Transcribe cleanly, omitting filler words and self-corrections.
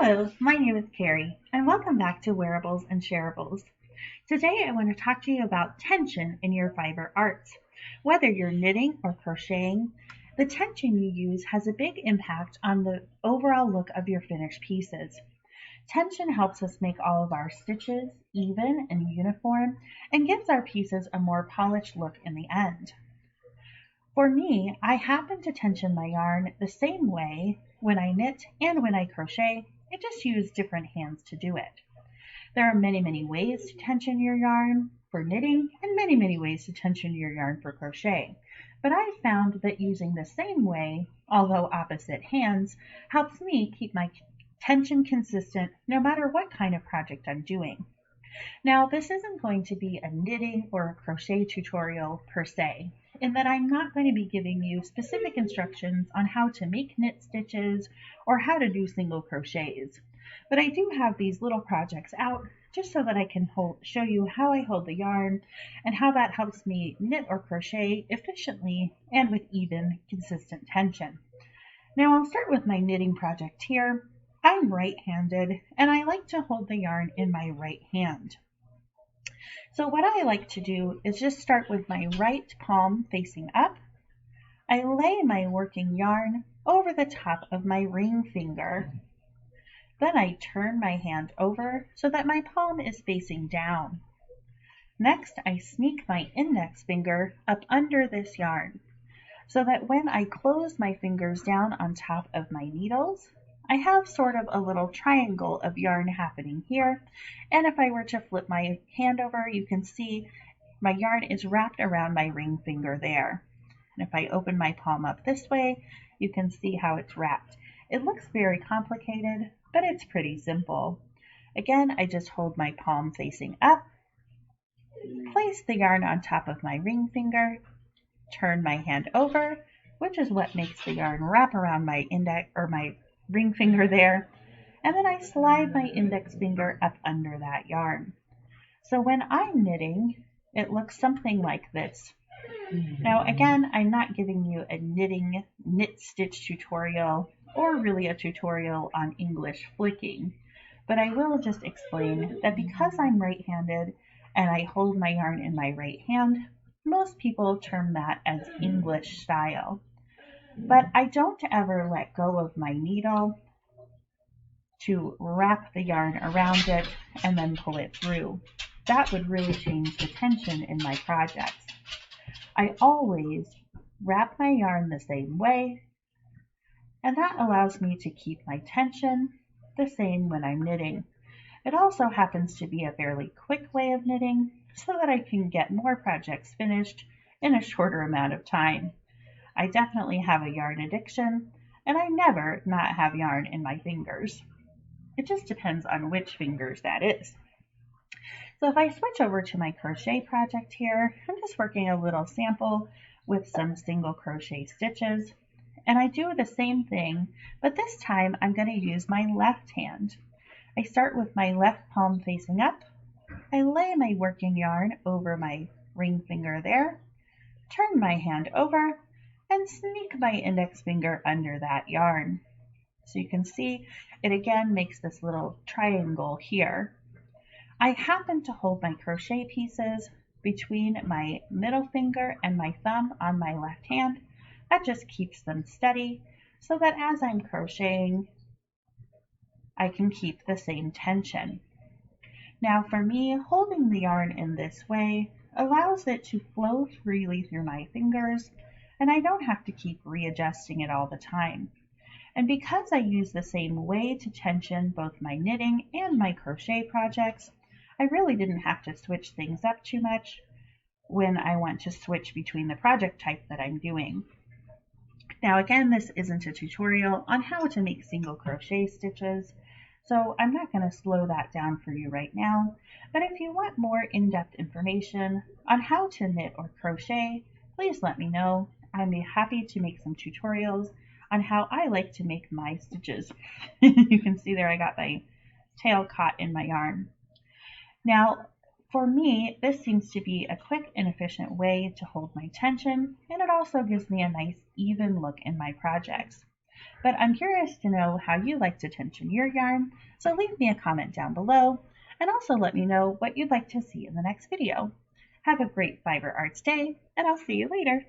Hello, my name is Carrie, and welcome back to Wearables and Shareables. Today I want to talk to you about tension in your fiber arts. Whether you're knitting or crocheting, the tension you use has a big impact on the overall look of your finished pieces. Tension helps us make all of our stitches even and uniform and gives our pieces a more polished look in the end. For me, I happen to tension my yarn the same way when I knit and when I crochet. I just use different hands to do it. There are many ways to tension your yarn for knitting and many ways to tension your yarn for crochet. But I found that using the same way, although opposite hands, helps me keep my tension consistent no matter what kind of project I'm doing. Now, this isn't going to be a knitting or a crochet tutorial per se, in that I'm not going to be giving you specific instructions on how to make knit stitches or how to do single crochets. But I do have these little projects out just so that I can show you how I hold the yarn and how that helps me knit or crochet efficiently and with even, consistent tension. Now I'll start with my knitting project here. I'm right-handed and I like to hold the yarn in my right hand. So what I like to do is just start with my right palm facing up. I lay my working yarn over the top of my ring finger. Then I turn my hand over so that my palm is facing down. Next, I sneak my index finger up under this yarn so that when I close my fingers down on top of my needles, I have sort of a little triangle of yarn happening here, and if I were to flip my hand over, you can see my yarn is wrapped around my ring finger there. And if I open my palm up this way, you can see how it's wrapped. It looks very complicated, but it's pretty simple. Again, I just hold my palm facing up, place the yarn on top of my ring finger, turn my hand over, which is what makes the yarn wrap around my my ring finger there, and then I slide my index finger up under that yarn. So when I'm knitting, it looks something like this. Now again, I'm not giving you a knit stitch tutorial or really a tutorial on English flicking, but I will just explain that because I'm right-handed and I hold my yarn in my right hand, most people term that as English style. But I don't ever let go of my needle to wrap the yarn around it and then pull it through. That would really change the tension in my projects. I always wrap my yarn the same way, and that allows me to keep my tension the same when I'm knitting. It also happens to be a fairly quick way of knitting so that I can get more projects finished in a shorter amount of time. I definitely have a yarn addiction, and I never not have yarn in my fingers. It just depends on which fingers that is. So if I switch over to my crochet project here, I'm just working a little sample with some single crochet stitches, and I do the same thing, but this time I'm going to use my left hand. I start with my left palm facing up. I lay my working yarn over my ring finger there, turn my hand over, and sneak my index finger under that yarn. So you can see it again makes this little triangle here. I happen to hold my crochet pieces between my middle finger and my thumb on my left hand. That just keeps them steady so that as I'm crocheting, I can keep the same tension. Now for me, holding the yarn in this way allows it to flow freely through my fingers, and I don't have to keep readjusting it all the time. And because I use the same way to tension both my knitting and my crochet projects, I really didn't have to switch things up too much when I want to switch between the project type that I'm doing. Now again, this isn't a tutorial on how to make single crochet stitches, so I'm not going to slow that down for you right now, but if you want more in-depth information on how to knit or crochet, please let me know. I'd be happy to make some tutorials on how I like to make my stitches. You can see there I got my tail caught in my yarn. Now, for me, this seems to be a quick and efficient way to hold my tension, and it also gives me a nice even look in my projects. but I'm curious to know how you like to tension your yarn, so leave me a comment down below, and also let me know what you'd like to see in the next video. Have a great fiber arts day, and I'll see you later.